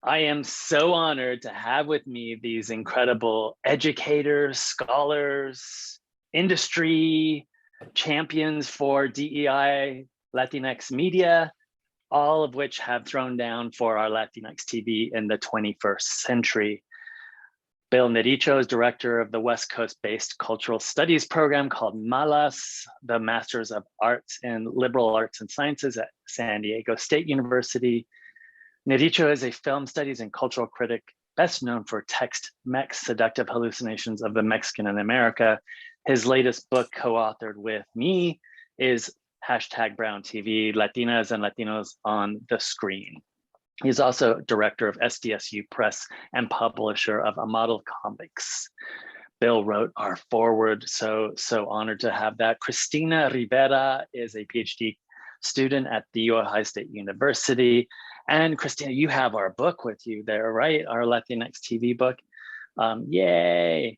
I am so honored to have with me these incredible educators, scholars, industry champions for DEI, Latinx media, all of which have thrown down for our Latinx TV in the 21st century. Bill Nedicho is director of the West Coast-based cultural studies program called MALAS, the Masters of Arts in Liberal Arts and Sciences at San Diego State University. Nedicho is a film studies and cultural critic, best known for Text-Mex Seductive Hallucinations of the Mexican in America. His latest book, co-authored with me, is #BrownTV, Latinas and Latinos on the Screen. He's also director of SDSU Press and publisher of A Model Comics. Bill wrote our foreword, so honored to have that. Cristina Rivera is a PhD student at the Ohio State University. And Cristina, you have our book with you there, right? Our Latinx TV book. Yay.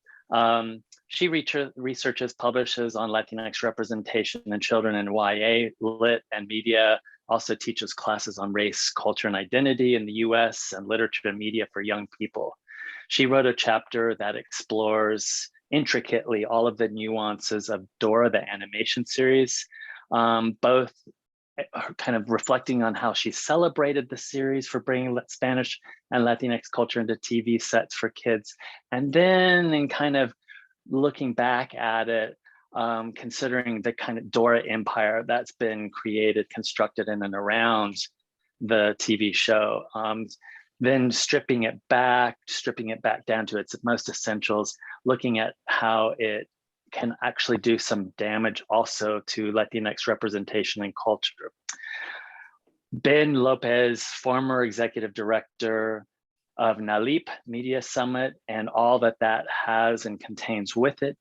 She researches, publishes on Latinx representation in children in YA, lit, and media, also teaches classes on race, culture, and identity in the US and literature and media for young people. She wrote a chapter that explores intricately all of the nuances of Dora, the animation series, both kind of reflecting on how she celebrated the series for bringing Spanish and Latinx culture into TV sets for kids. And then in kind of looking back at it, considering the kind of Dora empire that's been created, constructed in and around the TV show, then stripping it back down to its most essentials, looking at how it can actually do some damage also to Latinx representation and culture. Ben Lopez, former executive director of NALIP Media Summit, and all that has and contains with it,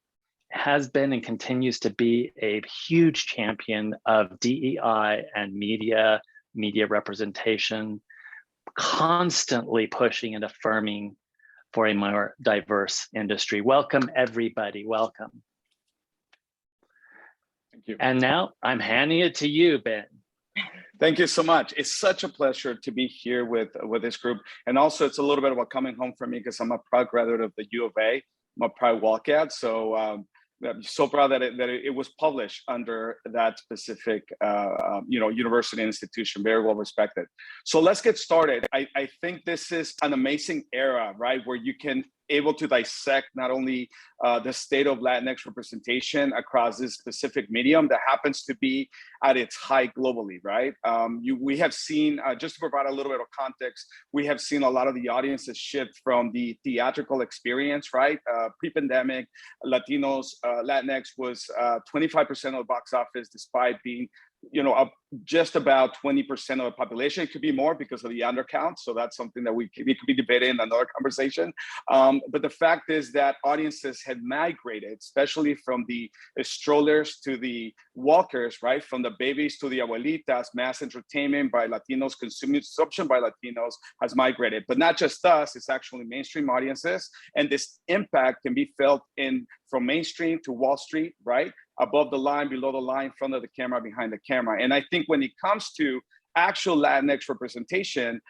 has been and continues to be a huge champion of DEI and media representation, constantly pushing and affirming for a more diverse industry. Welcome, everybody, welcome. Thank you. And now I'm handing it to you, Ben. Thank you so much. It's such a pleasure to be here with this group. And also it's a little bit about coming home for me because I'm a proud graduate of the U of A. I'm a proud Wildcat. So I'm so proud that it was published under that specific university institution, very well respected. So let's get started. I think this is an amazing era, right? Where you can able to dissect not only the state of Latinx representation across this specific medium that happens to be at its height globally, right? We have seen, just to provide a little bit of context, we have seen a lot of the audiences shift from the theatrical experience, right? Pre-pandemic, Latinos, Latinx was 25% of the box office, despite being just about 20% of the population. It could be more because of the undercount. So that's something that we could be debating in another conversation. But the fact is that audiences had migrated, especially from the strollers to the walkers, right? From the babies to the abuelitas. Mass entertainment by Latinos, consumption by Latinos has migrated. But not just us, it's actually mainstream audiences. And this impact can be felt from mainstream to Wall Street, right? Above the line, below the line, in front of the camera, behind the camera. And I think when it comes to actual Latinx representation,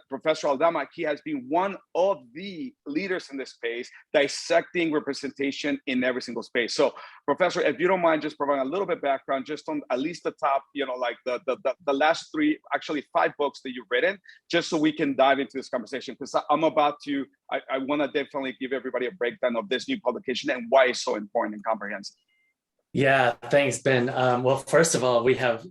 Professor Aldama, he has been one of the leaders in this space, dissecting representation in every single space. So, Professor, if you don't mind just providing a little bit of background, just on at least the top, like the last three, actually 5 books that you've written, just so we can dive into this conversation, because I want to definitely give everybody a breakdown of this new publication and why it's so important and comprehensive. Yeah, thanks, Ben. Well, first of all, we have,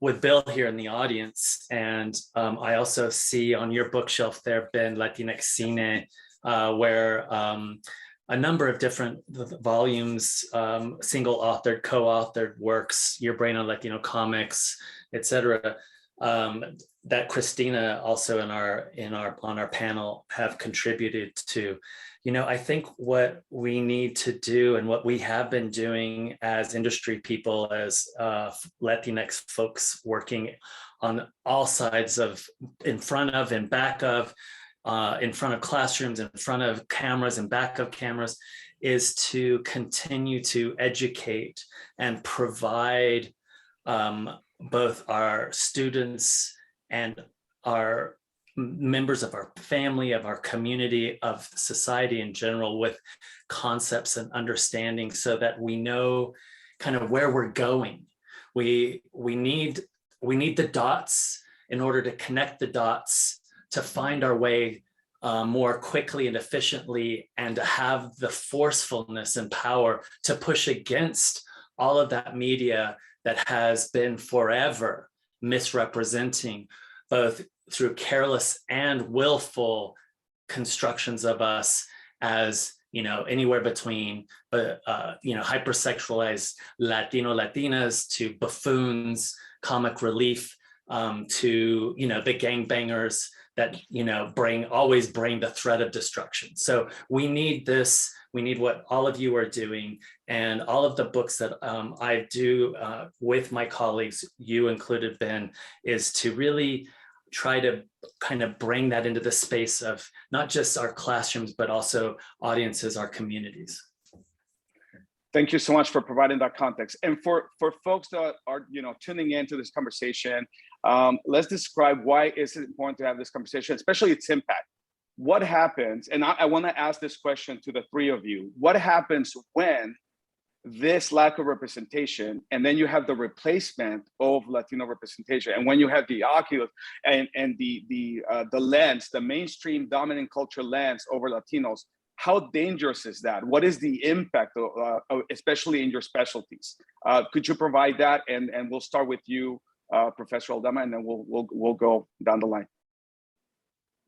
with Bill here in the audience, and I also see on your bookshelf there, Ben, Latinx Cine, where a number of different volumes, single authored, co-authored works, Your Brain on Latino Comics, etc., that Cristina also on our panel have contributed to. I think what we need to do and what we have been doing as industry people, as Latinx folks working on all sides of, in front of and back of, in front of classrooms, in front of cameras and back of cameras, is to continue to educate and provide both our students and our members of our family, of our community, of society in general, with concepts and understanding so that we know kind of where we're going. We need the dots in order to connect the dots, to find our way more quickly and efficiently, and to have the forcefulness and power to push against all of that media that has been forever misrepresenting, both through careless and willful constructions of us as, anywhere between, hypersexualized Latino, Latinas to buffoons, comic relief, to, the gangbangers that, always bring the threat of destruction. So we need this. We need what all of you are doing, and all of the books that I do with my colleagues, you included, Ben, is to really try to kind of bring that into the space of not just our classrooms, but also audiences, our communities. Thank you so much for providing that context. And for folks that are tuning into this conversation, let's describe why is it important to have this conversation, especially its impact. What happens, and I want to ask this question to the three of you, what happens when this lack of representation, and then you have the replacement of Latino representation, and when you have the oculus and the lens, the mainstream dominant culture lens over Latinos, how dangerous is that? What is the impact, especially in your specialties? Could you provide that? And we'll start with you, Professor Aldama, and then we'll go down the line.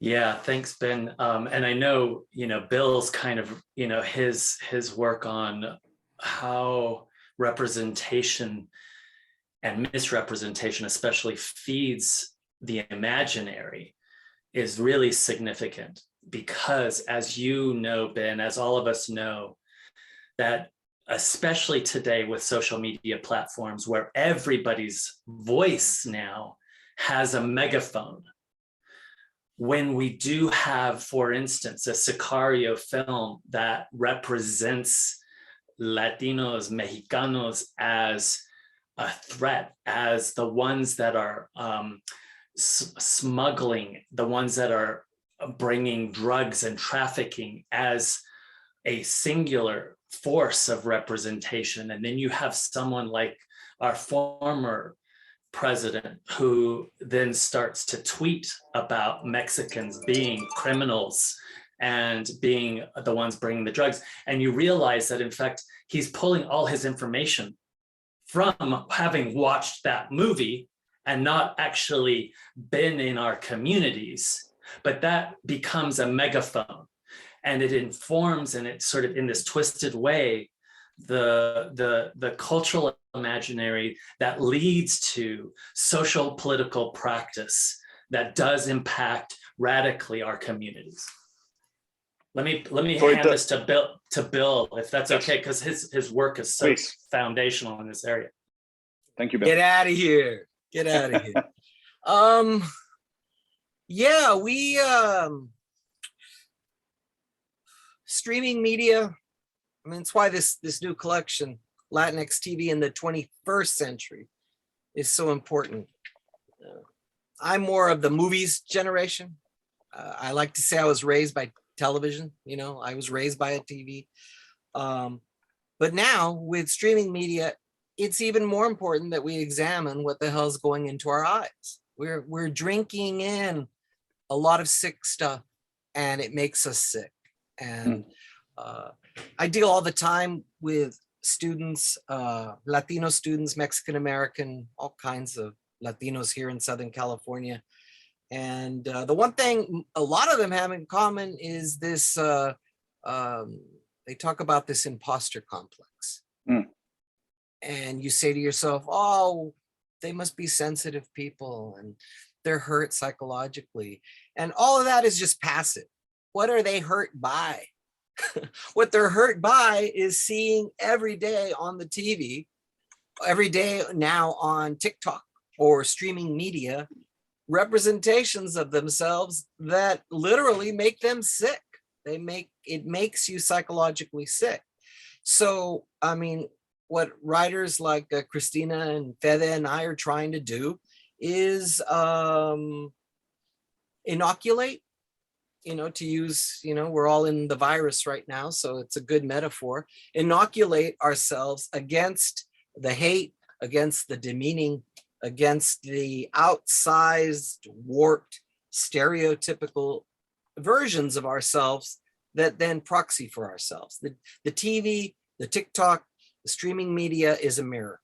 Yeah, thanks, Ben. And I know, Bill's kind of, his work on how representation and misrepresentation especially feeds the imaginary is really significant, because as you know, Ben, as all of us know, that especially today with social media platforms where everybody's voice now has a megaphone, when we do have, for instance, a Sicario film that represents Latinos, Mexicanos as a threat, as the ones that are smuggling, the ones that are bringing drugs and trafficking, as a singular force of representation. And then you have someone like our former president who then starts to tweet about Mexicans being criminals and being the ones bringing the drugs. And you realize that, in fact, he's pulling all his information from having watched that movie and not actually been in our communities, but that becomes a megaphone, and it informs, and it's sort of in this twisted way, the cultural imaginary that leads to social political practice that does impact radically our communities. Let me hand this to Bill, if that's okay, because his work is so foundational in this area. Thank you, Bill. Get out of here. Get out of here. Yeah, we streaming media. I mean, it's why this new collection, Latinx TV in the 21st century, is so important. I'm more of the movies generation. I like to say I was raised by television. I was raised by a TV. But now with streaming media, it's even more important that we examine what the hell's going into our eyes. We're drinking in a lot of sick stuff, and it makes us sick. And I deal all the time with students, Latino students, Mexican American, all kinds of Latinos here in Southern California. And the one thing a lot of them have in common is this, they talk about this imposter complex. And you say to yourself, oh, they must be sensitive people and they're hurt psychologically. And all of that is just passive. What are they hurt by? What they're hurt by is seeing every day on the TV, every day now on TikTok or streaming media, representations of themselves that literally make them sick. It makes you psychologically sick. So, I mean, what writers like Cristina and Fede and I are trying to do is inoculate, to use, we're all in the virus right now, so it's a good metaphor, inoculate ourselves against the hate, against the demeaning, against the outsized, warped, stereotypical versions of ourselves that then proxy for ourselves. The TV, the TikTok, the streaming media is a mirror,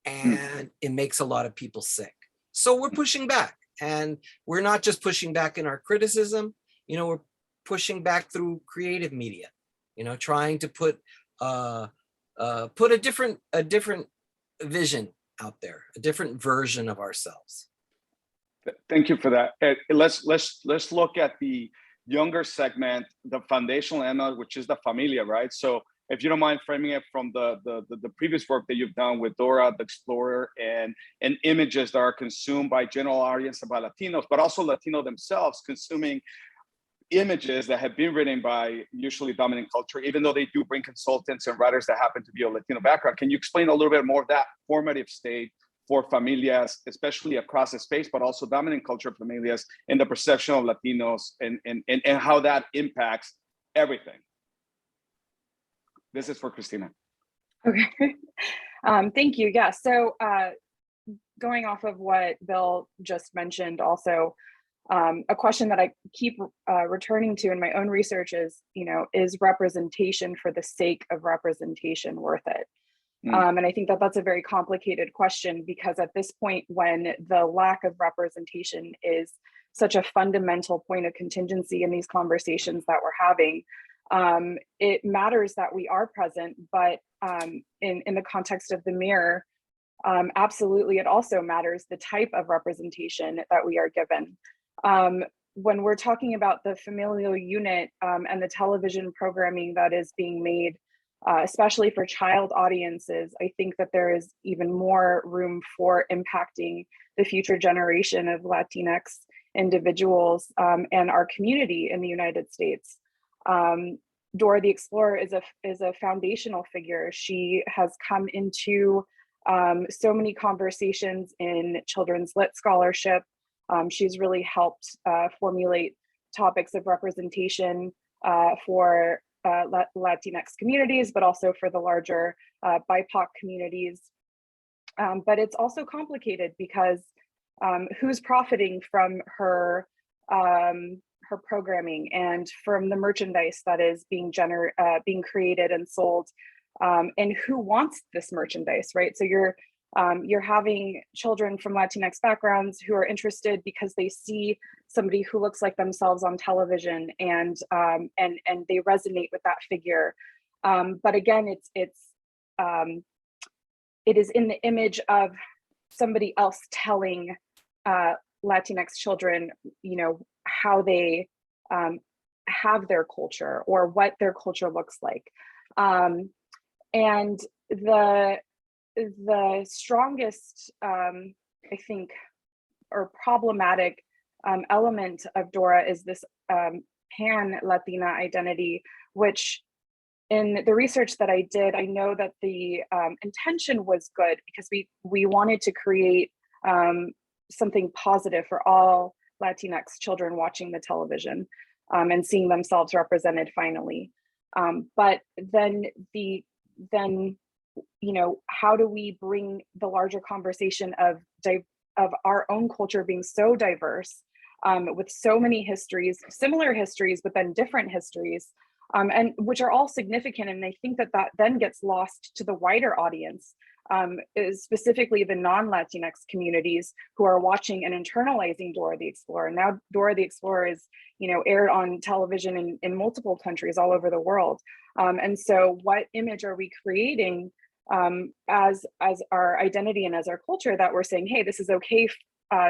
and it makes a lot of people sick. So we're pushing back, and we're not just pushing back in our criticism, we're pushing back through creative media, trying to put a different vision out there, a different version of ourselves. Thank you for that. Let's look at the younger segment, the foundational element, which is the Familia, right? So if you don't mind framing it from the previous work that you've done with Dora the Explorer and images that are consumed by general audience and by Latinos, but also Latino themselves consuming images that have been written by usually dominant culture, even though they do bring consultants and writers that happen to be a Latino background. Can you explain a little bit more of that formative state for familias, especially across the space, but also dominant culture familias and the perception of Latinos and how that impacts everything? This is for Cristina. Okay. Thank you. Yeah. So going off of what Bill just mentioned, also, a question that I keep returning to in my own research is, is representation for the sake of representation worth it? And I think that that's a very complicated question, because at this point, when the lack of representation is such a fundamental point of contingency in these conversations that we're having, it matters that we are present, but in the context of the mirror, absolutely, it also matters the type of representation that we are given. When we're talking about the familial unit and the television programming that is being made, especially for child audiences, I think that there is even more room for impacting the future generation of Latinx individuals and our community in the United States. Dora the Explorer is a foundational figure. She has come into so many conversations in children's lit scholarship. She's really helped formulate topics of representation for Latinx communities, but also for the larger BIPoC communities. But it's also complicated because who's profiting from her programming and from the merchandise that is being created and sold, and who wants this merchandise, right? So you're having children from Latinx backgrounds who are interested because they see somebody who looks like themselves on television, and they resonate with that figure. But again, it is in the image of somebody else telling Latinx children, how they have their culture or what their culture looks like. And the strongest, I think, or problematic element of Dora is this pan-Latina identity, which in the research that I did, I know that the intention was good because we wanted to create something positive for all Latinx children watching the television and seeing themselves represented finally. But then how do we bring the larger conversation of our own culture being so diverse, with so many histories, similar histories, but then different histories, and which are all significant. And I think that then gets lost to the wider audience, specifically the non-Latinx communities who are watching and internalizing Dora the Explorer. Now Dora the Explorer is, aired on television in multiple countries all over the world. And so what image are we creating as our identity and as our culture, that we're saying, hey, this is okay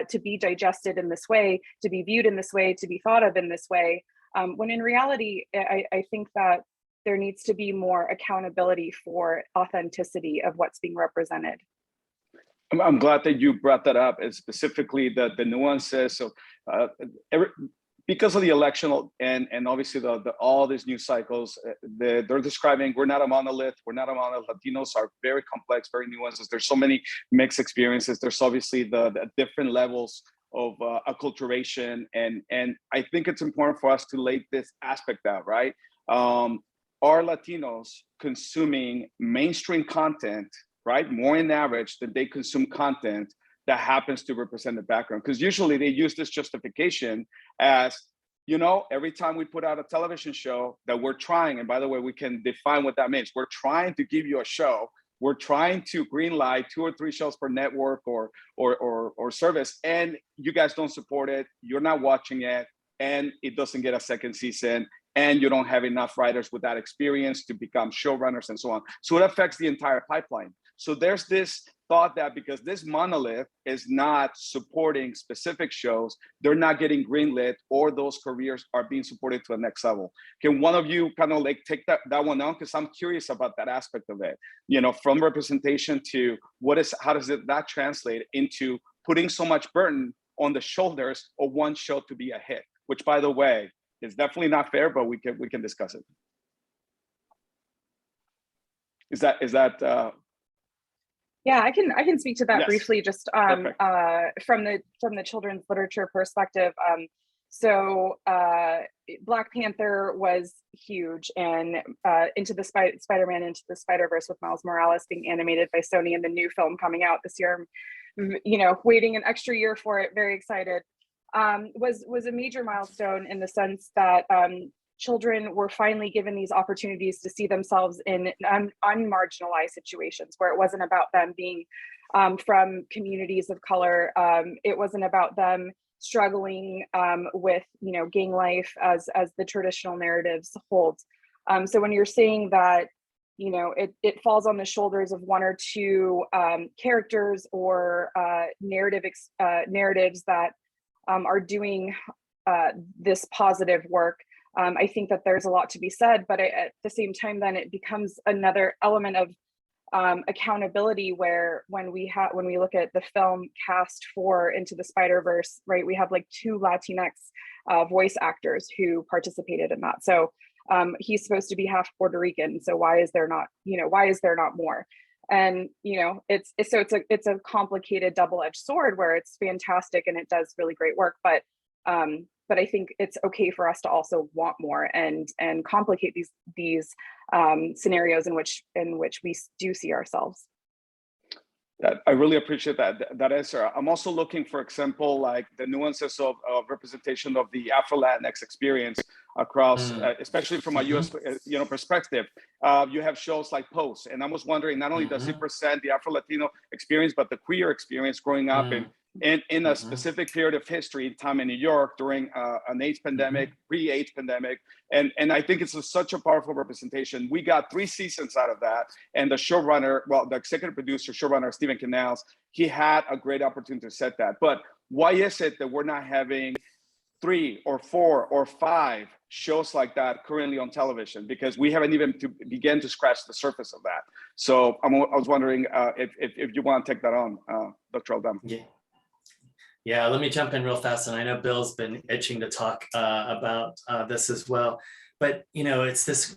to be digested in this way, to be viewed in this way, to be thought of in this way, when in reality, I think that there needs to be more accountability for authenticity of what's being represented. I'm glad that you brought that up, and specifically the nuances. So because of the election and obviously all these news cycles, they're describing we're not a monolith. We're not a monolith. Latinos are very complex, very nuanced. There's so many mixed experiences. There's obviously the different levels acculturation, and I think it's important for us to lay this aspect out, right? Are Latinos consuming mainstream content, right, more in average than they consume content that happens to represent the background? Because usually they use this justification as, you know, every time we put out a television show that we're trying, and by the way, we can define what that means. We're trying to give you a show. We're trying to greenlight 2 or 3 shows per network or service, and you guys don't support it. You're not watching it, and it doesn't get a second season, and you don't have enough writers with that experience to become showrunners and so on. So it affects the entire pipeline. So there's this thought that because this monolith is not supporting specific shows, they're not getting greenlit, or those careers are being supported to the next level. Can one of you kind of like take that one down? Because I'm curious about that aspect of it, you know, from representation to how does that translate into putting so much burden on the shoulders of one show to be a hit, which, by the way, is definitely not fair, but we can discuss it. Is that Yeah, I can speak to that yes. briefly, just from the children's literature perspective. So Black Panther was huge, and Spider-Man Into the Spider-Verse with Miles Morales being animated by Sony, and the new film coming out this year, you know, waiting an extra year for it, very excited, was a major milestone in the sense that children were finally given these opportunities to see themselves in unmarginalized situations where it wasn't about them being from communities of color. It wasn't about them struggling with, you know, gang life as the traditional narratives hold. So when you're saying that, you know, it falls on the shoulders of 1 or 2 characters or narratives that are doing this positive work, I think that there's a lot to be said, but at the same time, then it becomes another element of accountability, where when we look at the film cast for Into the Spider-Verse, right, we have like 2 Latinx voice actors who participated in that. So he's supposed to be half Puerto Rican. So why is there not more? And, you know, it's a complicated double-edged sword where it's fantastic and it does really great work, but I think it's okay for us to also want more and complicate these scenarios in which we do see ourselves. I really appreciate that answer. I'm also looking, for example, like the nuances of representation of the Afro-Latinx experience across, especially from a U.S. Perspective. You have shows like Pose, and I was wondering, not only does it present the Afro-Latino experience, but the queer experience growing up in a specific period of history, time in New York during an AIDS pandemic, pre-AIDS pandemic, and I think it's such a powerful representation. We got 3 seasons out of that, and the showrunner, well, the executive producer, showrunner Stephen Canals, he had a great opportunity to set that. But why is it that we're not having 3 or 4 or 5 shows like that currently on television? Because we haven't even begun to scratch the surface of that. So I was wondering if you want to take that on, Dr. Aldama. Yeah, let me jump in real fast. And I know Bill's been itching to talk about this as well. But, you know, it's this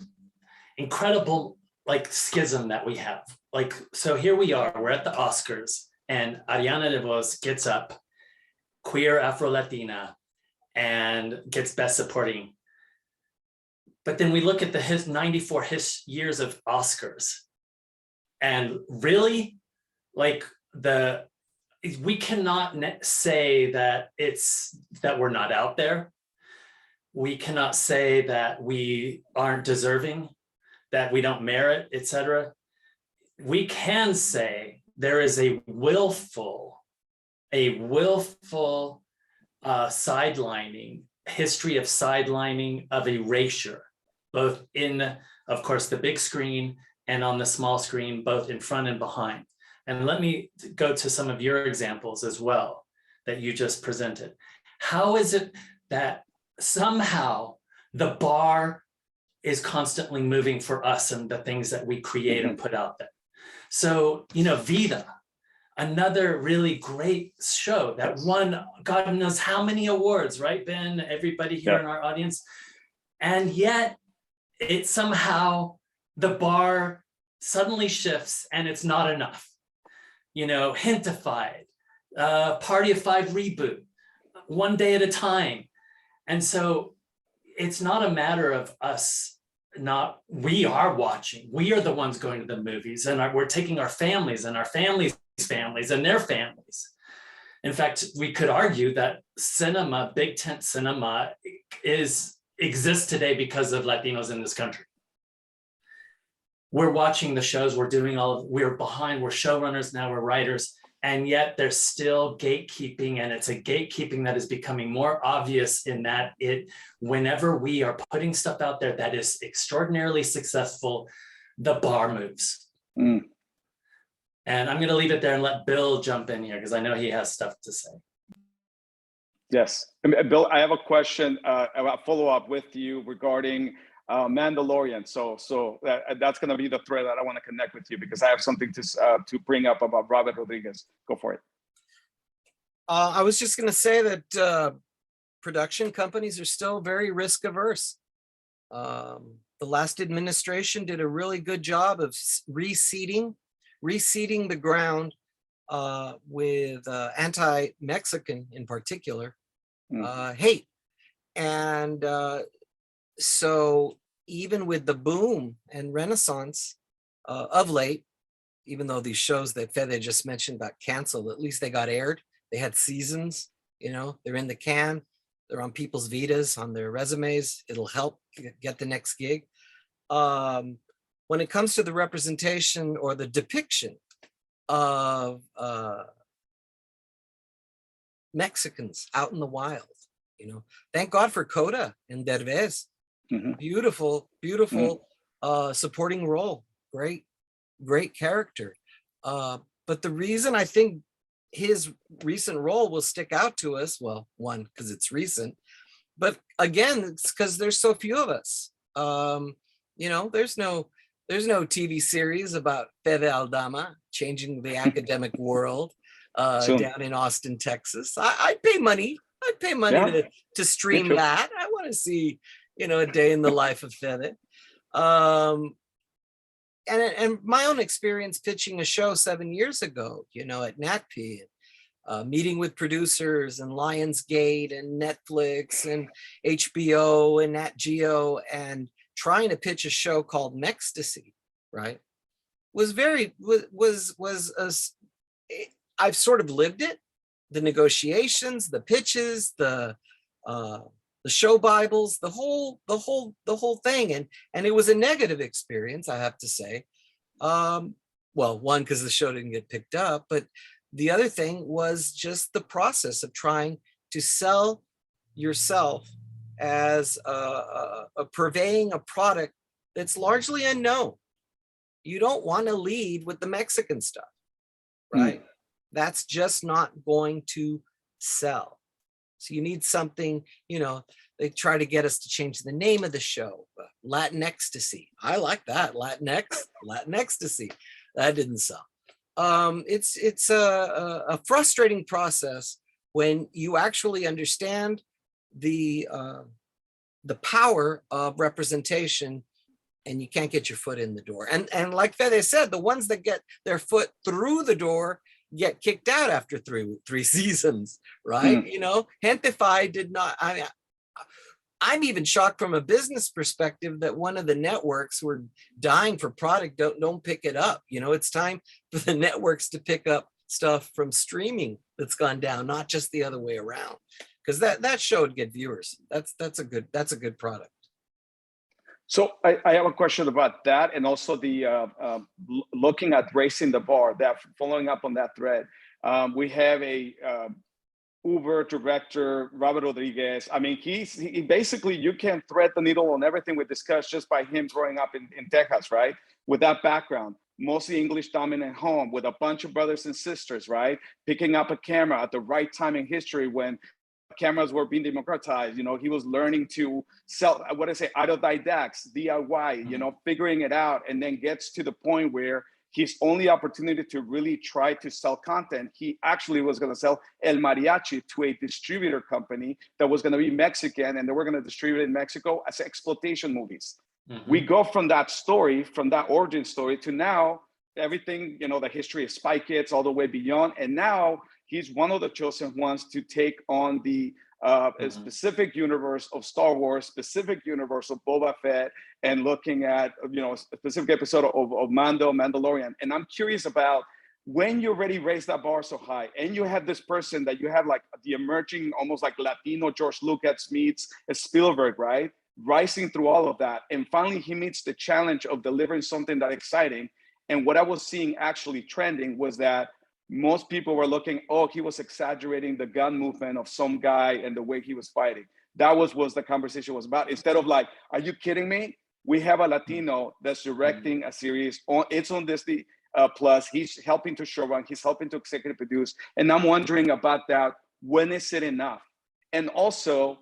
incredible like schism that we have. Like, so here we are, we're at the Oscars, and Ariana DeVos gets up, queer Afro-Latina, and gets Best Supporting. But then we look at the 94 years of Oscars, and really, like, we cannot say that that we're not out there. We cannot say that we aren't deserving, that we don't merit, etc. We can say there is a willful sidelining, history of sidelining, of erasure, both in, of course, the big screen and on the small screen, both in front and behind. And let me go to some of your examples as well that you just presented. How is it that somehow the bar is constantly moving for us and the things that we create and put out there? So, you know, Vida, another really great show that won God knows how many awards, right, Ben? Everybody here in our audience. And yet it somehow, the bar suddenly shifts and it's not enough. You know, Hintified, Party of 5 reboot, one day at a time. And so it's not a matter of us we are watching. We are the ones going to the movies, and we're taking our families and our families' families and their families. In fact, we could argue that cinema, big tent cinema, exists today because of Latinos in this country. We're watching the shows, we're behind, we're showrunners now, we're writers, and yet there's still gatekeeping, and it's a gatekeeping that is becoming more obvious in that whenever we are putting stuff out there that is extraordinarily successful, the bar moves. Mm. And I'm going to leave it there and let Bill jump in here because I know he has stuff to say. Yes, Bill, I have a question, a follow-up with you regarding Mandalorian. So that's going to be the thread that I want to connect with you because I have something to bring up about Robert Rodriguez. Go for it. I was just going to say that production companies are still very risk averse. The last administration did a really good job of reseeding the ground with anti-Mexican in particular hate. And so even with the boom and renaissance of late, even though these shows that Fede just mentioned got canceled, at least they got aired. They had seasons, they're in the can, they're on people's vitas, on their resumes. It'll help get the next gig. When it comes to the representation or the depiction of Mexicans out in the wild, thank God for Coda and Derbez. Mm-hmm. Beautiful supporting role. Great character. But the reason I think his recent role will stick out to us, well, one, because it's recent, but again, it's because there's so few of us. There's no TV series about Fede Aldama changing the academic world down in Austin, Texas. I'd pay money. To stream that. I want to see, a day in the life of Fede. And my own experience pitching a show 7 years ago, at NatP, meeting with producers and Lionsgate and Netflix and HBO and Nat Geo and trying to pitch a show called Mextasy, right? I've sort of lived it, the negotiations, the pitches, the show Bibles, the whole thing. And it was a negative experience, I have to say. Well, one, because the show didn't get picked up, but the other thing was just the process of trying to sell yourself as purveying a product that's largely unknown. You don't want to lead with the Mexican stuff, right? That's just not going to sell. So you need something, they try to get us to change the name of the show, Latin Ecstasy. I like that, Latin Ecstasy. That didn't sell. It's a frustrating process when you actually understand the power of representation and you can't get your foot in the door. And like Fede said, the ones that get their foot through the door get kicked out after three seasons, right? Gentefi did not. I'm even shocked from a business perspective that one of the networks were dying for product. Don't pick it up. It's time for the networks to pick up stuff from streaming that's gone down, not just the other way around. Because that show would get viewers. That's a good product. So I have a question about that, and also the looking at raising the bar. That following up on that thread, we have a Uber director, Robert Rodriguez. I mean, he basically, you can thread the needle on everything we discussed just by him growing up in Texas, right? With that background, mostly English dominant home, with a bunch of brothers and sisters, right? Picking up a camera at the right time in history when cameras were being democratized. He was learning to sell, autodidacts, DIY, figuring it out, and then gets to the point where his only opportunity to really try to sell content, he actually was going to sell El Mariachi to a distributor company that was going to be Mexican, and they were going to distribute it in Mexico as exploitation movies. Mm-hmm. We go from that story, from that origin story, to now everything, the history of Spy Kids all the way beyond. And now he's one of the chosen ones to take on the a specific universe of Star Wars, specific universe of Boba Fett, and looking at, you know, a specific episode of Mandalorian. And I'm curious about, when you already raised that bar so high, and you have this person that you have like the emerging, almost like Latino George Lucas meets Spielberg, right? Rising through all of that. And finally, he meets the challenge of delivering something that exciting. And what I was seeing actually trending was that most people were looking, oh, he was exaggerating the gun movement of some guy and the way he was fighting. That was the conversation was about. Instead of like, are you kidding me? We have a Latino that's directing a series. It's on Disney Plus. He's helping to showrun. He's helping to executive produce. And I'm wondering about that. When is it enough? And also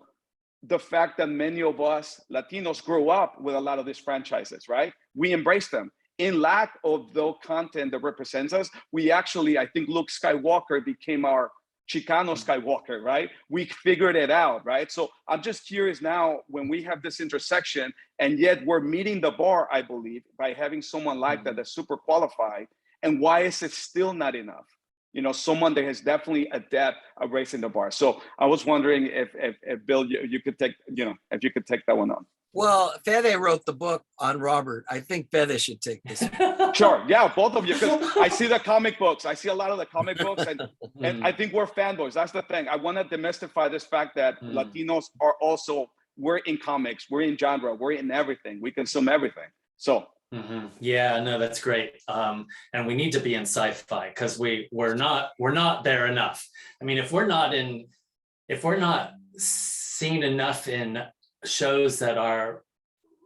the fact that many of us Latinos grew up with a lot of these franchises, right? We embrace them. In lack of the content that represents us, we actually, I think Luke Skywalker became our Chicano Skywalker, right? We figured it out, right? So I'm just curious now, when we have this intersection, and yet we're meeting the bar, I believe, by having someone like that that's super qualified, and why is it still not enough? You know, someone that has definitely adept at raising the bar. So I was wondering if Bill, you could take, you know, if you could take that one on. Well, Fede wrote the book on Robert. I think Fede should take this. Sure, yeah, both of you, because I see the comic books. I see a lot of the comic books, and I think we're fanboys. That's the thing. I want to demystify this fact that Latinos are also, we're in comics, we're in genre, we're in everything. We consume everything. So. Yeah, no, that's great. And we need to be in sci-fi, because we're not there enough. I mean, if we're not seen enough in shows that are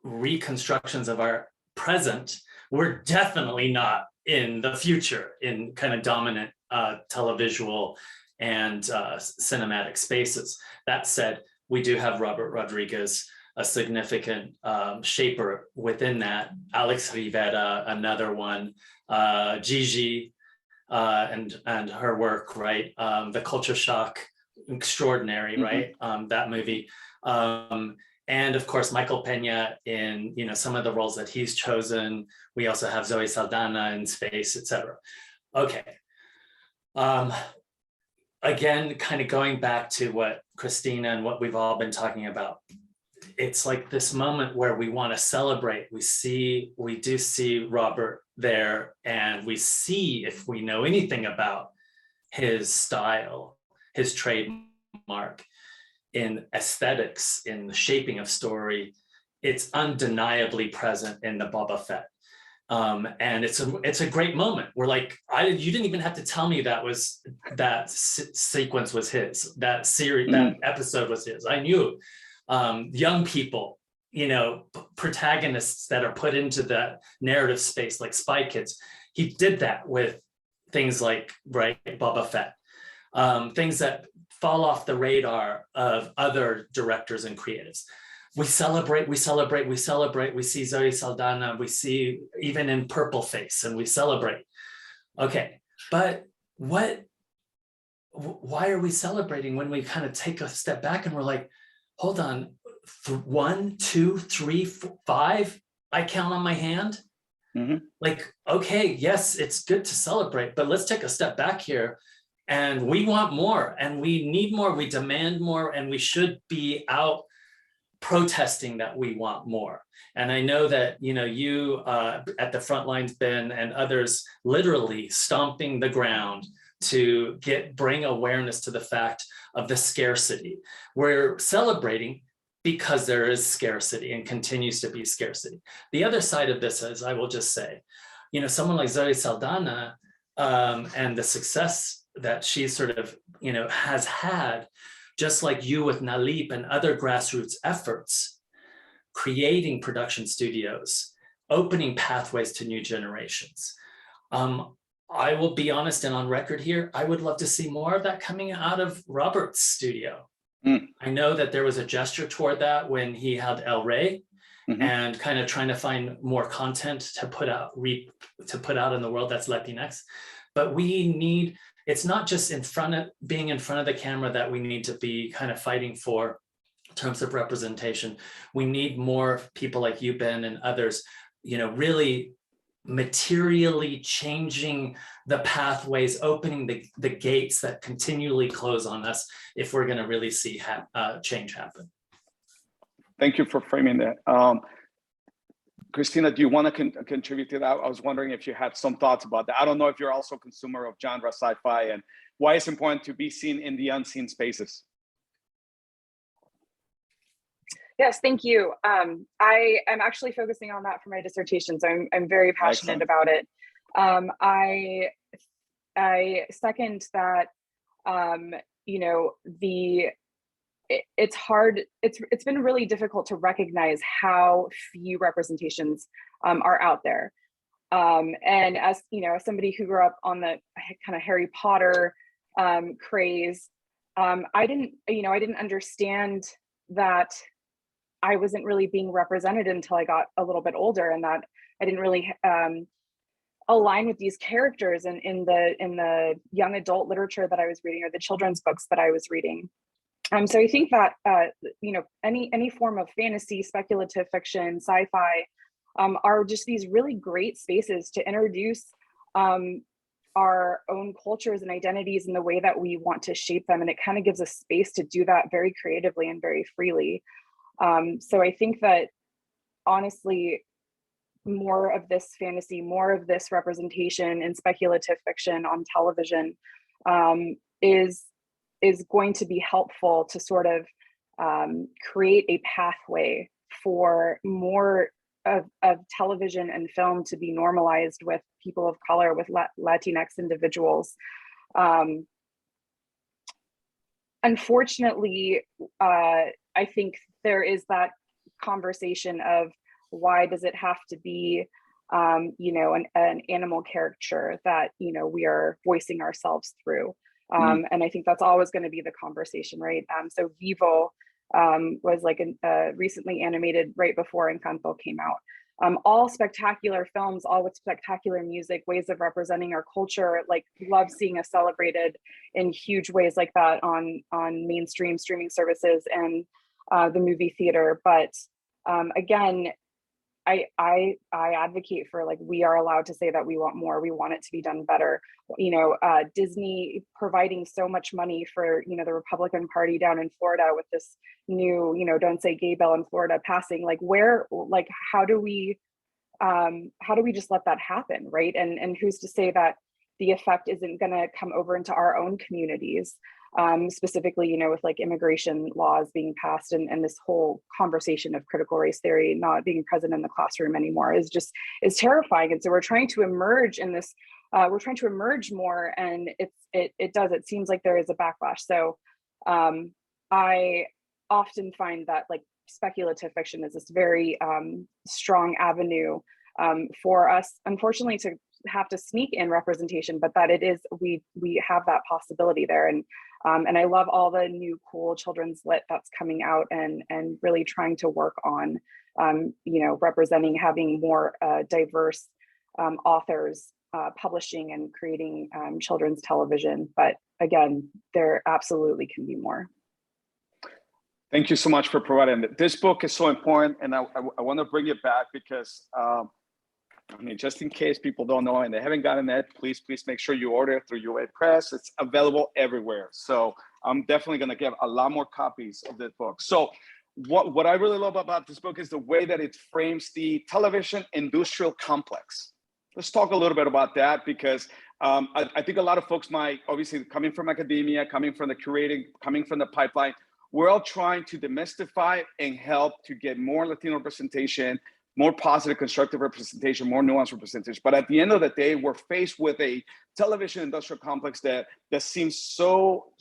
reconstructions of our present, we're definitely not in the future in kind of dominant televisual and cinematic spaces. That said, we do have Robert Rodriguez, a significant shaper within that. Alex Rivera, another one. Gigi and her work, right? The Culture Shock, extraordinary, right? That movie. And of course, Michael Pena in, you know, some of the roles that he's chosen. We also have Zoe Saldana in space, etc. Okay. Again, kind of going back to what Cristina and what we've all been talking about. It's like this moment where we want to celebrate. We do see Robert there, and we see, if we know anything about his style, his trademark, in aesthetics, in the shaping of story, it's undeniably present in the Boba Fett. And it's a great moment. We're like, you didn't even have to tell me that sequence was his, that series, that episode was his. I knew. Young people, you know, protagonists that are put into that narrative space, like Spy Kids. He did that with things like, right, Boba Fett, things that fall off the radar of other directors and creatives. We celebrate. We see Zoe Saldana, we see even in Purple Face, and we celebrate. Okay, but why are we celebrating when we kind of take a step back and we're like, hold on, 1, 2, 3, 4, 5, I count on my hand? Like, okay, yes, it's good to celebrate, but let's take a step back here. And we want more, and we need more, we demand more, and we should be out protesting that we want more. And I know that, you know, you at the front lines, Ben, and others literally stomping the ground to bring awareness to the fact of the scarcity. We're celebrating because there is scarcity and continues to be scarcity. The other side of this is, I will just say, you know, someone like Zoe Saldana and the success that she sort of, you know, has had, just like you with Nalip and other grassroots efforts, creating production studios, opening pathways to new generations. I will be honest and on record here, I would love to see more of that coming out of Robert's studio. I know that there was a gesture toward that when he had El Rey, and kind of trying to find more content to put out in the world that's Latinx. But we need, it's not just being in front of the camera that we need to be kind of fighting for in terms of representation. We need more people like you, Ben, and others, you know, really materially changing the pathways, opening the gates that continually close on us if we're going to really see change happen. Thank you for framing that. Cristina, do you want to contribute to that? I was wondering if you had some thoughts about that. I don't know if you're also a consumer of genre sci-fi and why it's important to be seen in the unseen spaces. Yes, thank you. I am actually focusing on that for my dissertation, so I'm very passionate about it. I second that. You know, it's hard. It's been really difficult to recognize how few representations are out there. And as you know, as somebody who grew up on the kind of Harry Potter craze, I didn't understand that I wasn't really being represented until I got a little bit older, and that I didn't really align with these characters in the young adult literature that I was reading, or the children's books that I was reading. So I think that you know, any form of fantasy, speculative fiction, sci-fi are just these really great spaces to introduce our own cultures and identities in the way that we want to shape them, and it kind of gives us space to do that very creatively and very freely. So I think that honestly, more of this fantasy, more of this representation in speculative fiction on television is going to be helpful to sort of create a pathway for more of television and film to be normalized with people of color, with Latinx individuals. Unfortunately, I think there is that conversation of why does it have to be, you know, an animal caricature that, you know, we are voicing ourselves through. And I think that's always going to be the conversation, right? So Vivo was like recently animated right before Encanto came out. All spectacular films, all with spectacular music, ways of representing our culture. Like, love seeing us celebrated in huge ways like that on mainstream streaming services and the movie theater. But again, I advocate for, like, we are allowed to say that we want more, we want it to be done better. You know, Disney providing so much money for, you know, the Republican Party down in Florida with this new, you know, Don't Say Gay bill in Florida passing. Like, where, like, how do we just let that happen, right? And who's to say that the effect isn't going to come over into our own communities? Specifically, you know, with like immigration laws being passed and this whole conversation of critical race theory not being present in the classroom anymore is terrifying. And so we're trying to emerge in this, we're trying to emerge more, and it seems like there is a backlash. So I often find that, like, speculative fiction is this very strong avenue for us, unfortunately, to have to sneak in representation, but that it is, we have that possibility there. And I love all the new cool children's lit that's coming out, and really trying to work on you know, representing, having more diverse authors publishing and creating children's television. But again, there absolutely can be more. Thank you so much for providing it. This book is so important, and I want to bring it back because I mean, just in case people don't know and they haven't gotten it, please make sure you order it through UA Press. It's available everywhere. So I'm definitely going to get a lot more copies of this book. So what I really love about this book is the way that it frames the television industrial complex. Let's talk a little bit about that, because I think a lot of folks might, obviously coming from academia, coming from the curating, coming from the pipeline, we're all trying to demystify and help to get more Latino representation, more positive, constructive representation, more nuanced representation. But at the end of the day, we're faced with a television industrial complex that seems so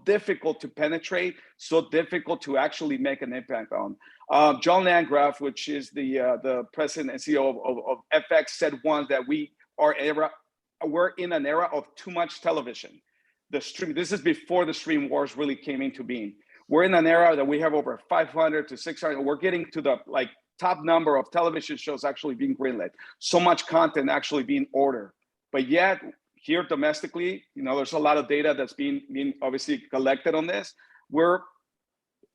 difficult to penetrate, so difficult to actually make an impact on. John Landgraf, which is the president and CEO of FX, said once that we're in an era of too much television. This is before the stream wars really came into being. We're in an era that we have over 500 to 600. We're getting to the top number of television shows actually being greenlit. So much content actually being ordered. But yet here domestically, you know, there's a lot of data that's being obviously collected on this. We're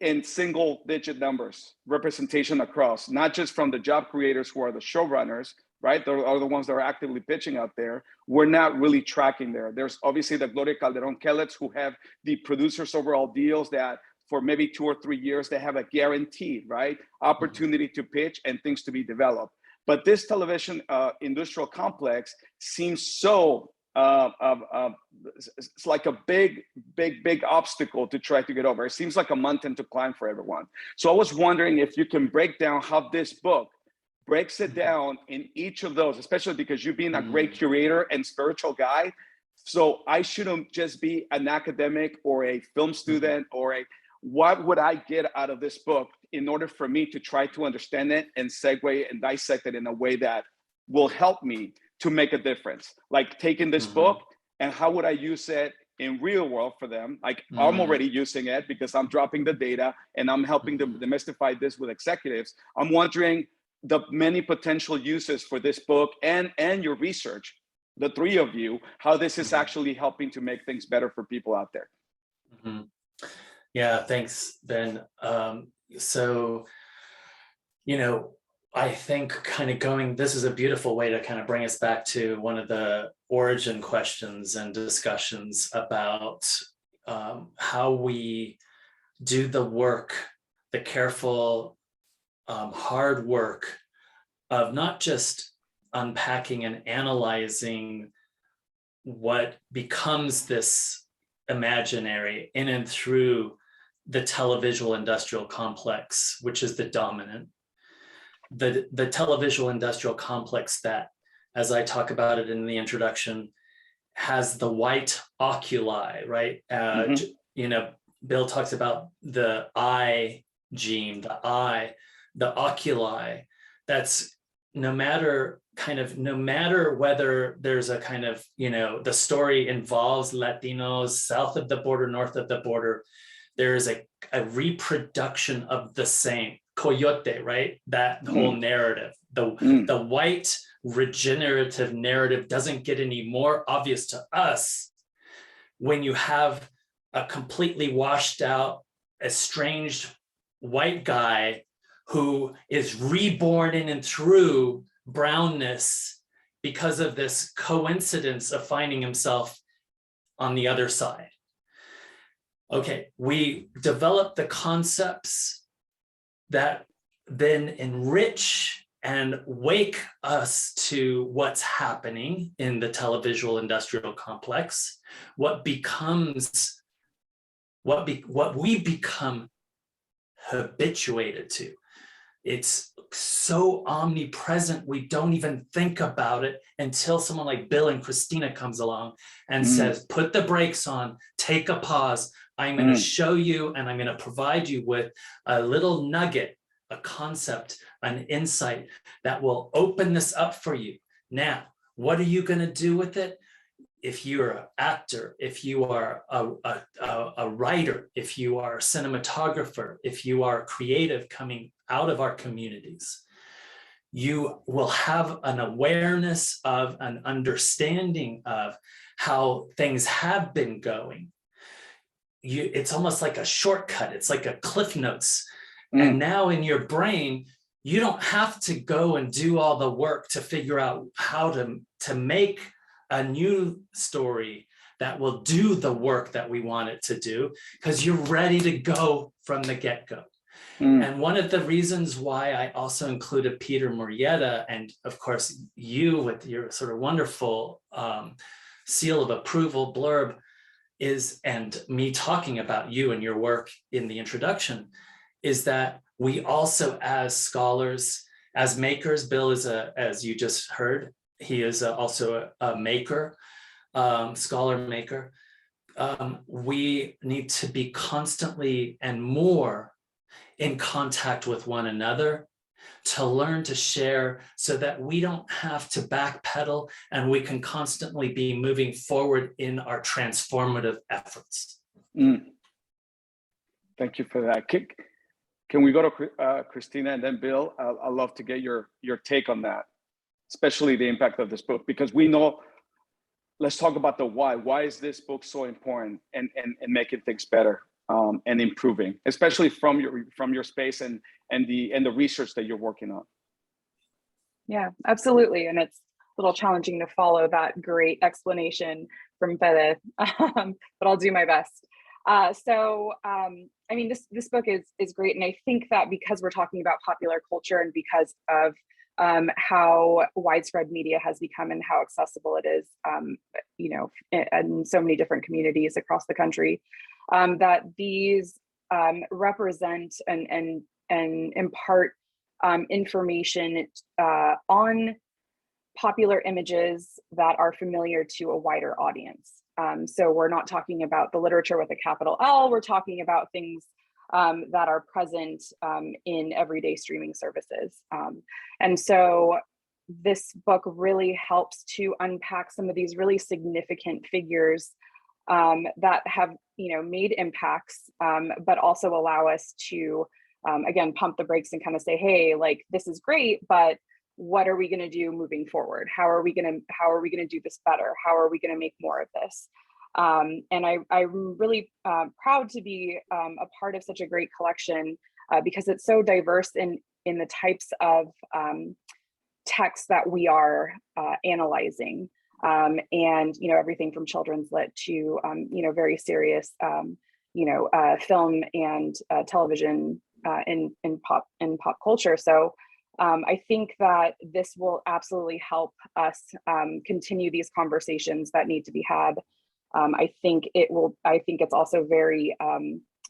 in single digit numbers, representation across, not just from the job creators who are the showrunners, right? Those are the ones that are actively pitching out there. We're not really tracking there. There's obviously the Gloria Calderon Kellets who have the producers overall deals that for maybe 2 or 3 years, they have a guaranteed, right, opportunity to pitch and things to be developed. But this television industrial complex seems so, it's like a big obstacle to try to get over. It seems like a mountain to climb for everyone. So I was wondering if you can break down how this book breaks it down in each of those, especially because you've been a great curator and spiritual guide. So I shouldn't just be an academic or a film student or a, what would I get out of this book in order for me to try to understand it and segue and dissect it in a way that will help me to make a difference? Like taking this book and how would I use it in real world for them? Like I'm already using it because I'm dropping the data and I'm helping them demystify this with executives. I'm wondering the many potential uses for this book and your research, the three of you, how this is actually helping to make things better for people out there. Yeah, thanks, Ben. So, you know, I think kind of going, this is a beautiful way to kind of bring us back to one of the origin questions and discussions about how we do the work, the careful, hard work of not just unpacking and analyzing what becomes this imaginary in and through the televisual industrial complex, which is the dominant. The televisual industrial complex that, as I talk about it in the introduction, has the white oculi, right? You know, Bill talks about the eye gene, the eye, the oculi. That's no matter whether there's a kind of, you know, the story involves Latinos south of the border, north of the border, there is a reproduction of the same coyote, right? That whole narrative, the white regenerative narrative doesn't get any more obvious to us when you have a completely washed out, estranged white guy who is reborn in and through brownness because of this coincidence of finding himself on the other side. Okay, we develop the concepts that then enrich and wake us to what's happening in the televisual industrial complex, what we become habituated to. It's so omnipresent, we don't even think about it until someone like Bill and Cristina comes along and says, put the brakes on, take a pause. I'm going to show you and I'm going to provide you with a little nugget, a concept, an insight that will open this up for you. Now, what are you going to do with it? If you're an actor, if you are a writer, if you are a cinematographer, if you are creative coming out of our communities, you will have an awareness of, an understanding of how things have been going. It's almost like a shortcut. It's like a Cliff Notes. And now in your brain, you don't have to go and do all the work to figure out how to make a new story that will do the work that we want it to do, because you're ready to go from the get-go. And one of the reasons why I also included Peter Murrieta, and of course you with your sort of wonderful seal of approval blurb is, and me talking about you and your work in the introduction, is that we also, as scholars, as makers, Bill is as you just heard, he is also a maker, scholar maker. We need to be constantly and more in contact with one another to learn to share so that we don't have to backpedal and we can constantly be moving forward in our transformative efforts. Thank you for that. Can we go to Cristina and then Bill? I'd love to get your take on that, especially the impact of this book, because we know, let's talk about the why. Why is this book so important and making things better and improving, especially from your space and the research that you're working on? Yeah, absolutely. And it's a little challenging to follow that great explanation from Fede, but I'll do my best. I mean, this book is great. And I think that because we're talking about popular culture and because of how widespread media has become and how accessible it is, you know, in so many different communities across the country, that these represent and impart information on popular images that are familiar to a wider audience. So we're not talking about the literature with a capital L, we're talking about things that are present in everyday streaming services. And so this book really helps to unpack some of these really significant figures that have, you know, made impacts, but also allow us to, again, pump the brakes and kind of say, hey, like, this is great, but what are we going to do moving forward? How are we going to do this better? How are we going to make more of this? And I'm really proud to be a part of such a great collection because it's so diverse in the types of texts that we are analyzing. And, you know, everything from children's lit to, you know, very serious, you know, film and television in pop culture. So I think that this will absolutely help us continue these conversations that need to be had. I think it's also very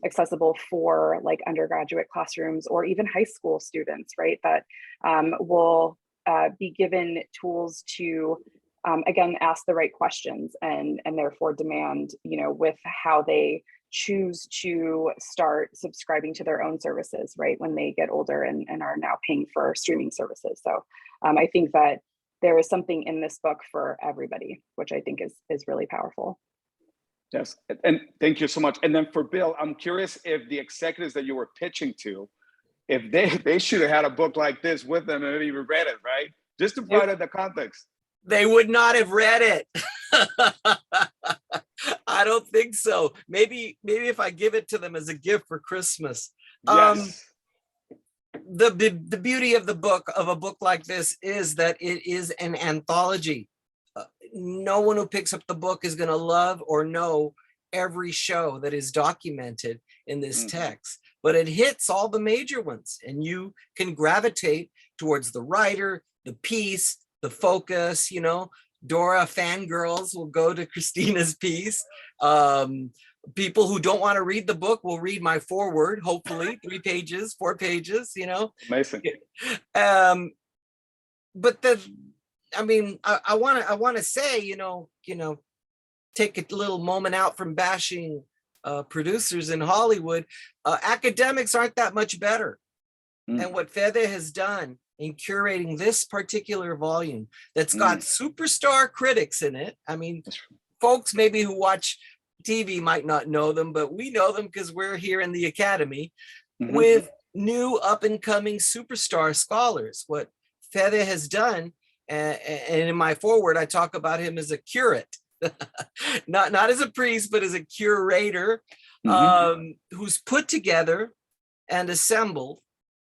accessible for like undergraduate classrooms or even high school students, right? That will be given tools to, again, ask the right questions and therefore demand, you know, with how they choose to start subscribing to their own services, right, when they get older and are now paying for streaming services. So I think that there is something in this book for everybody, which I think is really powerful. Yes, and thank you so much. And then for Bill, I'm curious if the executives that you were pitching to, if they should have had a book like this with them and maybe read it, right? Just to provide the context. They would not have read it. I don't think so. Maybe if I give it to them as a gift for Christmas. Yes. The beauty of a book like this is that it is an anthology. No one who picks up the book is going to love or know every show that is documented in this text, but it hits all the major ones, and you can gravitate towards the writer, the piece, the focus. You know, Dora fangirls will go to Christina's piece. People who don't want to read the book will read my foreword, hopefully 3 pages, 4 pages, you know. Amazing. But I mean, I want to say, you know, take a little moment out from bashing producers in Hollywood. Academics aren't that much better. And what Fede has done in curating this particular volume that's got superstar critics in it. I mean, folks maybe who watch TV might not know them, but we know them because we're here in the Academy with new up and coming superstar scholars. What Fede has done, and in my foreword, I talk about him as a curate, not as a priest, but as a curator who's put together and assembled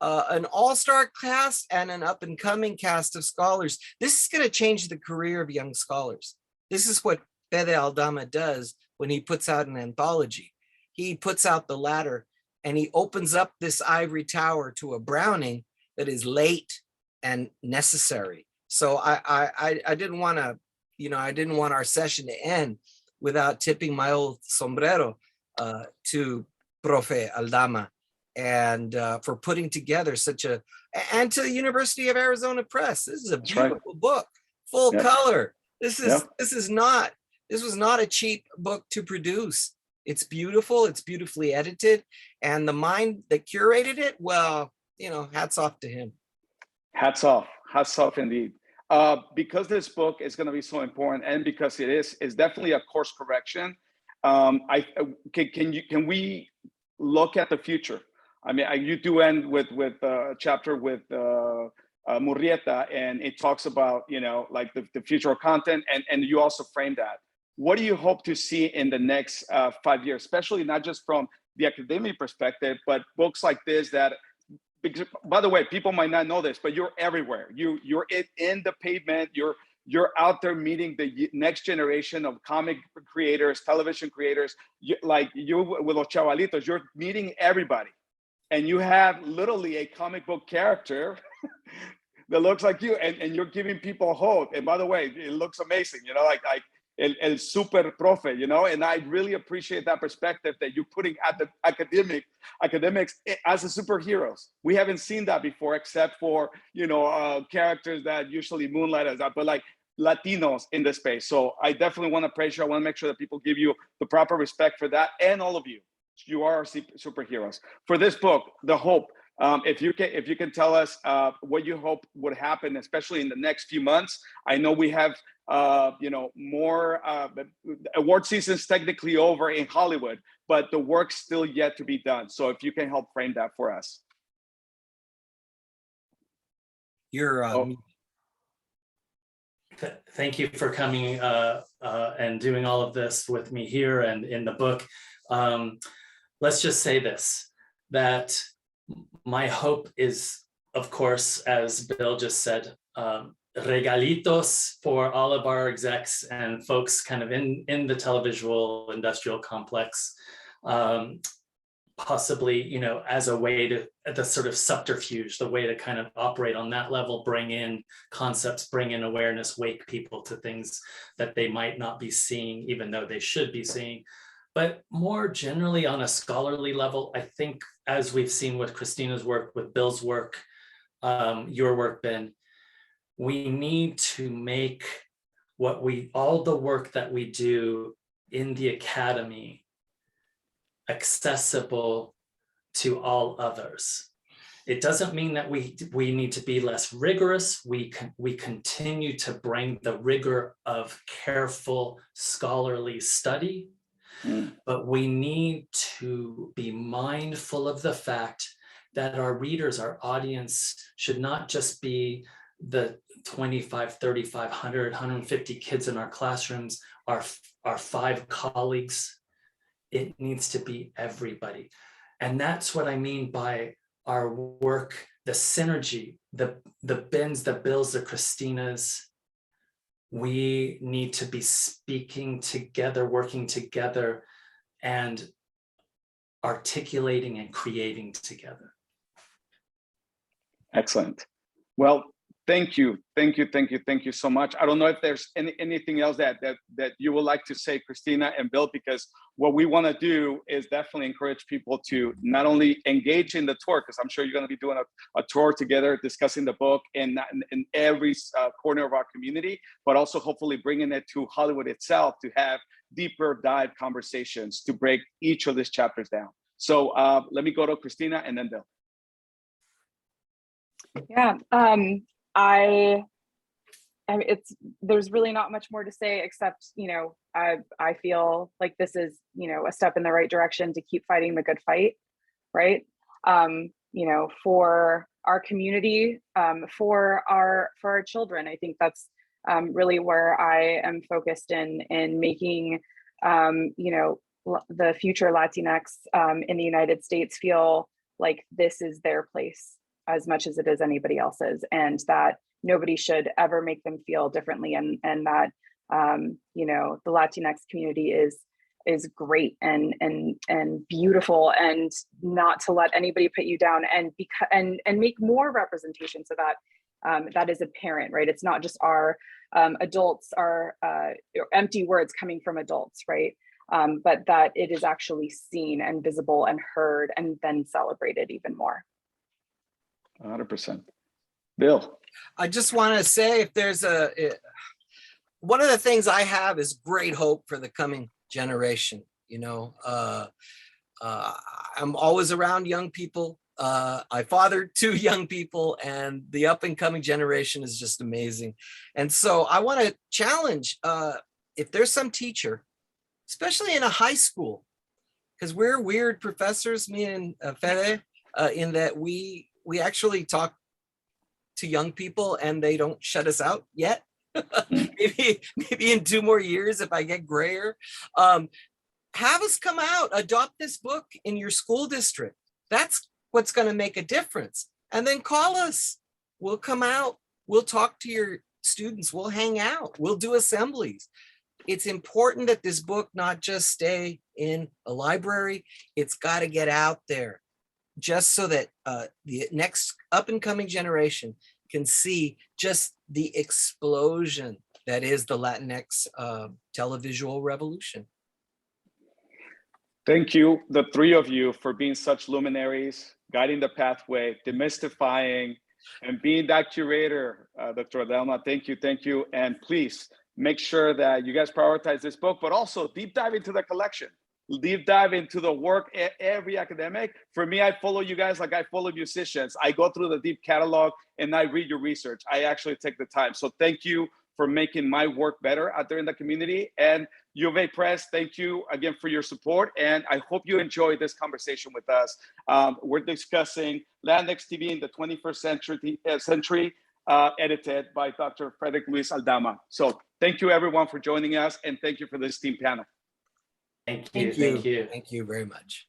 an all-star cast and an up-and-coming cast of scholars. This is going to change the career of young scholars. This is what Fede Aldama does when he puts out an anthology. He puts out the ladder and he opens up this ivory tower to a Browning that is late and necessary. So I didn't want to, you know, I didn't want our session to end without tipping my old sombrero to Profe Aldama and for putting together such a, and to the University of Arizona Press. This is a beautiful book, full color. This was not a cheap book to produce. It's beautiful, it's beautifully edited, and the mind that curated it, well, you know, hats off to him. Hats off indeed. Because this book is going to be so important, and because it's definitely a course correction. Can we look at the future? I mean, you do end with a chapter with Murrieta, and it talks about, you know, like the future of content, and you also frame that. What do you hope to see in the next 5 years, especially not just from the academic perspective, but books like this that because, by the way, people might not know this, but you're everywhere. You're in the pavement. You're out there meeting the next generation of comic creators, television creators. Like you with los chavalitos, you're meeting everybody, and you have literally a comic book character that looks like you, and you're giving people hope. And by the way, it looks amazing. You know, like el super profe. You know, and I really appreciate that perspective that you're putting at the academics as the superheroes. We haven't seen that before, except for, you know, characters that usually moonlight as that, but like Latinos in the space. So I definitely want to praise you. I want to make sure that people give you the proper respect for that, and all of you. You are our superheroes. For this book, The Hope, if you can tell us what you hope would happen, especially in the next few months. I know we have you know, more award season's technically over in Hollywood, but the work's still yet to be done. So if you can help frame that for us. You're Thank you for coming and doing all of this with me here and in the book. Let's just say this, that my hope is, of course, as Bill just said, regalitos for all of our execs and folks kind of in the televisual industrial complex, possibly, you know, as a way to, the sort of subterfuge, the way to kind of operate on that level, bring in concepts, bring in awareness, wake people to things that they might not be seeing, even though they should be seeing. But more generally on a scholarly level, I think, as we've seen with Cristina's work, with Bill's work, your work, Ben, we need to make all the work that we do in the academy accessible to all others. It doesn't mean that we need to be less rigorous. We continue to bring the rigor of careful scholarly study, but we need to be mindful of the fact that our readers, our audience, should not just be the 25, 35, 100, 150 kids in our classrooms, our 5 colleagues. It needs to be everybody. And that's what I mean by our work, the synergy, the Bens, the Bills, the Cristinas. We need to be speaking together, working together, and articulating and creating together. Excellent. Well, thank you so much. I don't know if there's anything else that you would like to say, Cristina and Bill, because what we want to do is definitely encourage people to not only engage in the tour, because I'm sure you're going to be doing a tour together, discussing the book in every corner of our community, but also hopefully bringing it to Hollywood itself to have deeper dive conversations to break each of these chapters down. So let me go to Cristina and then Bill. Yeah, there's really not much more to say except, you know, I feel like this is, you know, a step in the right direction to keep fighting the good fight, right? You know, for our community, for our children. I think that's really where I am focused in making, you know, the future Latinx in the United States feel like this is their place as much as it is anybody else's, and that nobody should ever make them feel differently, and that you know, the Latinx community is great and beautiful, and not to let anybody put you down, and make more representation so that that is apparent, right? It's not just our adults, our empty words coming from adults, right? But that it is actually seen and visible and heard and then celebrated even more. 100%. Bill. I just want to say, if there's one of the things I have is great hope for the coming generation. You know, I'm always around young people. I fathered 2 young people, and the up and coming generation is just amazing. And so I want to challenge, if there's some teacher, especially in a high school, because we're weird professors, me and Fede, in that we actually talk to young people and they don't shut us out yet. maybe in 2 more years if I get grayer. Have us come out, adopt this book in your school district. That's what's going to make a difference. And then call us. We'll come out. We'll talk to your students. We'll hang out. We'll do assemblies. It's important that this book not just stay in a library. It's got to get out there just so that the next up and coming generation can see just the explosion that is the Latinx televisual revolution. Thank you, the three of you, for being such luminaries, guiding the pathway, demystifying, and being that curator, Dr. Aldama. Thank you. And please make sure that you guys prioritize this book, but also deep dive into the collection, deep dive into the work every academic. For me, I follow you guys like I follow musicians. I go through the deep catalog and I read your research. I actually take the time. So thank you for making my work better out there in the community. And U of A Press, thank you again for your support. And I hope you enjoyed this conversation with us. We're discussing Latinx TV in the 21st century, edited by Dr. Frederick Luis Aldama. So thank you everyone for joining us, and thank you for this team panel. Thank you. Thank you very much.